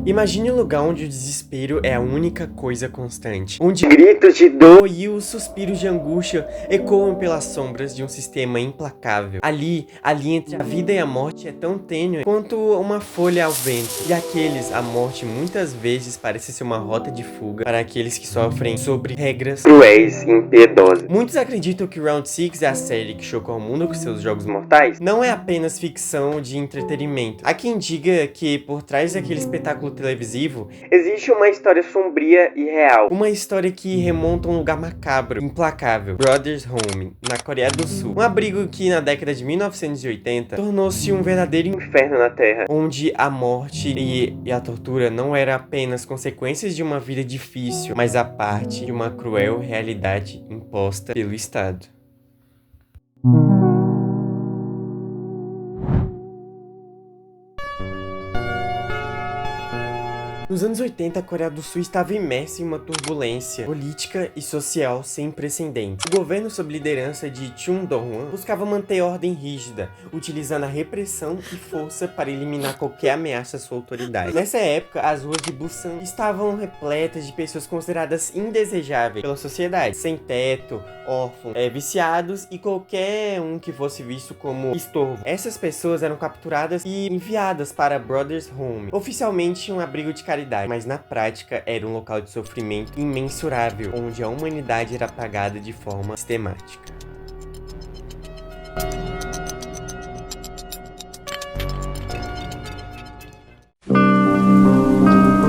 Imagine um lugar onde o desespero é a única coisa constante, onde gritos de dor e os suspiros de angústia ecoam pelas sombras de um sistema implacável. Ali, a linha entre a vida e a morte é tão tênue quanto uma folha ao vento. E aqueles, a morte muitas vezes parece ser uma rota de fuga para aqueles que sofrem sobre regras cruéis e impiedosas. Muitos acreditam que Round 6 é a série que chocou o mundo com seus jogos mortais. Não é apenas ficção de entretenimento. Há quem diga que por trás daquele espetáculo televisivo existe uma história sombria e real. Uma história que remonta a um lugar macabro, implacável. Brothers Home, na Coreia do Sul. Um abrigo que na década de 1980 tornou-se um verdadeiro inferno na Terra, onde a morte e a tortura não eram apenas consequências de uma vida difícil, mas a parte de uma cruel realidade imposta pelo Estado. Nos anos 80, a Coreia do Sul estava imersa em uma turbulência política e social sem precedentes. O governo, sob liderança de Chun Dong-hwan, buscava manter ordem rígida, utilizando a repressão e força para eliminar qualquer ameaça à sua autoridade. Nessa época, as ruas de Busan estavam repletas de pessoas consideradas indesejáveis pela sociedade, sem teto, órfãos, viciados e qualquer um que fosse visto como estorvo. Essas pessoas eram capturadas e enviadas para Brothers Home, oficialmente um abrigo de caridade, mas na prática era um local de sofrimento imensurável, onde a humanidade era apagada de forma sistemática.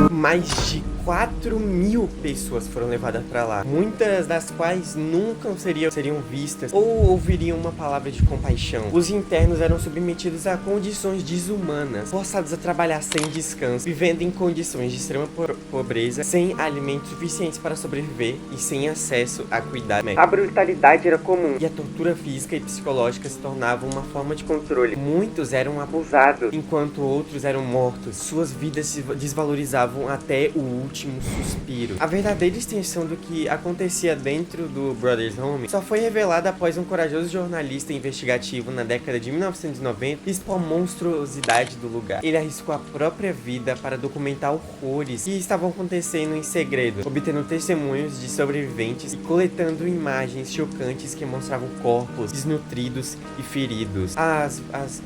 Mais de 4.000 pessoas foram levadas pra lá, muitas das quais nunca seriam vistas ou ouviriam uma palavra de compaixão. Os internos eram submetidos a condições desumanas, forçados a trabalhar sem descanso, vivendo em condições de extrema pobreza, sem alimentos suficientes para sobreviver e sem acesso a cuidado médico. A brutalidade era comum e a tortura física e psicológica se tornava uma forma de controle. Muitos eram abusados, enquanto outros eram mortos. Suas vidas se desvalorizavam até o último suspiro. A verdadeira extensão do que acontecia dentro do Brothers Home só foi revelada após um corajoso jornalista investigativo na década de 1990 expor a monstruosidade do lugar. Ele arriscou a própria vida para documentar horrores que estavam acontecendo em segredo, obtendo testemunhos de sobreviventes e coletando imagens chocantes que mostravam corpos desnutridos e feridos. As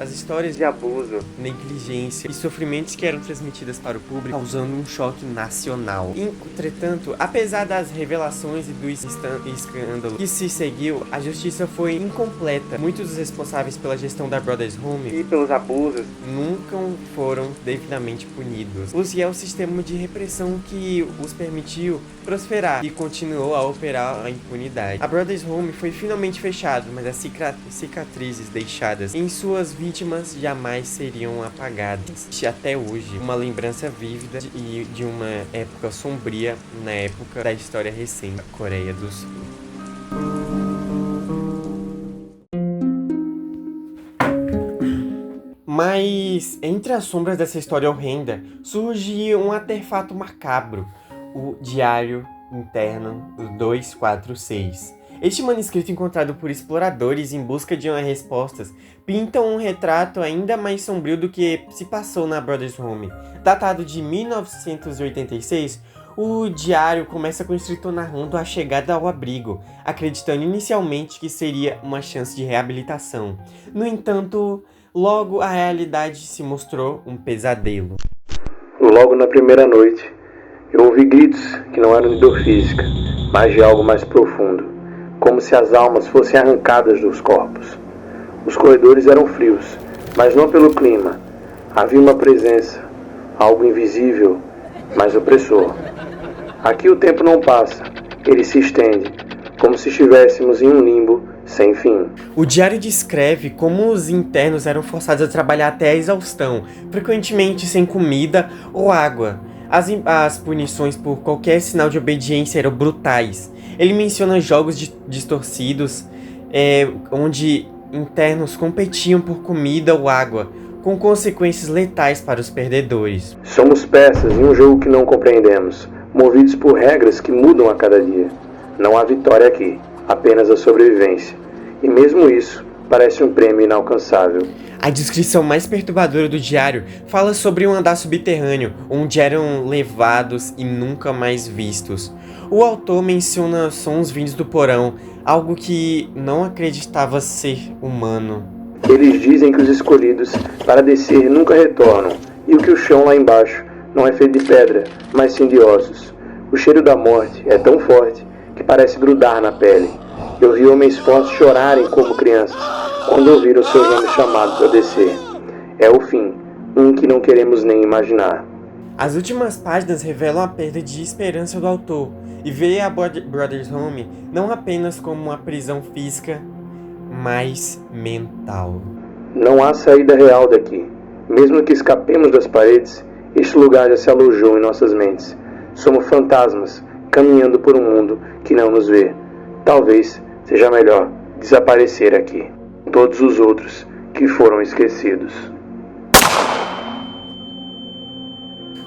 histórias de abuso, negligência e sofrimentos que eram transmitidas para o público, causando um choque nacional. Entretanto, apesar das revelações e do escândalo que se seguiu, a justiça foi incompleta. Muitos dos responsáveis pela gestão da Brothers Home e pelos abusos nunca foram devidamente punidos. O sistema de repressão que os permitiu prosperar e continuou a operar a impunidade. A Brothers Home foi finalmente fechado, mas as cicatrizes deixadas em suas vítimas jamais seriam apagadas. Até hoje, uma lembrança vívida de uma época sombria na época da história recente da Coreia do Sul. Mas entre as sombras dessa história horrenda surge um artefato macabro, o Diário Interno 246. Este manuscrito, encontrado por exploradores em busca de respostas, pinta um retrato ainda mais sombrio do que se passou na Brothers Home. Datado de 1986, o diário começa com o escritor narrando a chegada ao abrigo, acreditando inicialmente que seria uma chance de reabilitação. No entanto, logo a realidade se mostrou um pesadelo. Logo na primeira noite, eu ouvi gritos que não eram de dor física, mas de algo mais profundo, como se as almas fossem arrancadas dos corpos. Os corredores eram frios, mas não pelo clima. Havia uma presença, algo invisível, mas opressor. Aqui o tempo não passa, ele se estende, como se estivéssemos em um limbo sem fim. O diário descreve como os internos eram forçados a trabalhar até a exaustão, frequentemente sem comida ou água. As punições por qualquer sinal de obediência eram brutais. Ele menciona jogos distorcidos, onde internos competiam por comida ou água, com consequências letais para os perdedores. Somos peças em um jogo que não compreendemos, movidos por regras que mudam a cada dia. Não há vitória aqui, apenas a sobrevivência. E mesmo isso, parece um prêmio inalcançável. A descrição mais perturbadora do diário fala sobre um andar subterrâneo, onde eram levados e nunca mais vistos. O autor menciona sons vindos do porão, algo que não acreditava ser humano. Eles dizem que os escolhidos para descer nunca retornam, e que o chão lá embaixo não é feito de pedra, mas sim de ossos. O cheiro da morte é tão forte que parece grudar na pele. Eu vi homens fortes chorarem como crianças quando ouviram seus nomes chamados a descer. É o fim, um que não queremos nem imaginar. As últimas páginas revelam a perda de esperança do autor e vê a Brothers Home não apenas como uma prisão física, mas mental. Não há saída real daqui. Mesmo que escapemos das paredes, este lugar já se alojou em nossas mentes. Somos fantasmas, caminhando por um mundo que não nos vê. Talvez seja melhor desaparecer aqui. Todos os outros que foram esquecidos.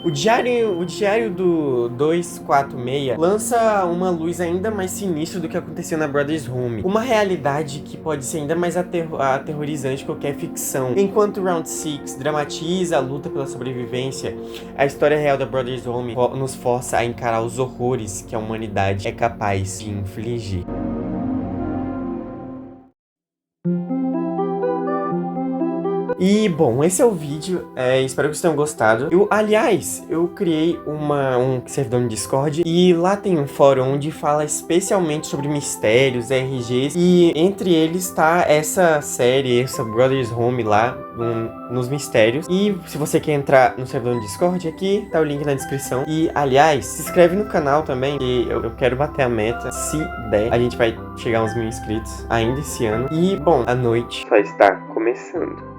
O diário do 246 lança uma luz ainda mais sinistra do que aconteceu na Brothers Home. Uma realidade que pode ser ainda mais aterrorizante que qualquer ficção. Enquanto Round 6 dramatiza a luta pela sobrevivência, a história real da Brothers Home nos força a encarar os horrores que a humanidade é capaz de infligir. E, bom, esse é o vídeo, espero que vocês tenham gostado. Eu criei um servidor no Discord e lá tem um fórum onde fala especialmente sobre mistérios, RGs, e entre eles tá essa série, essa Brothers Home lá, nos mistérios. E se você quer entrar no servidor no Discord, aqui tá o link na descrição. E, aliás, se inscreve no canal também, que eu quero bater a meta. Se der, a gente vai chegar a uns 1000 inscritos ainda esse ano. E, bom, a noite vai estar começando.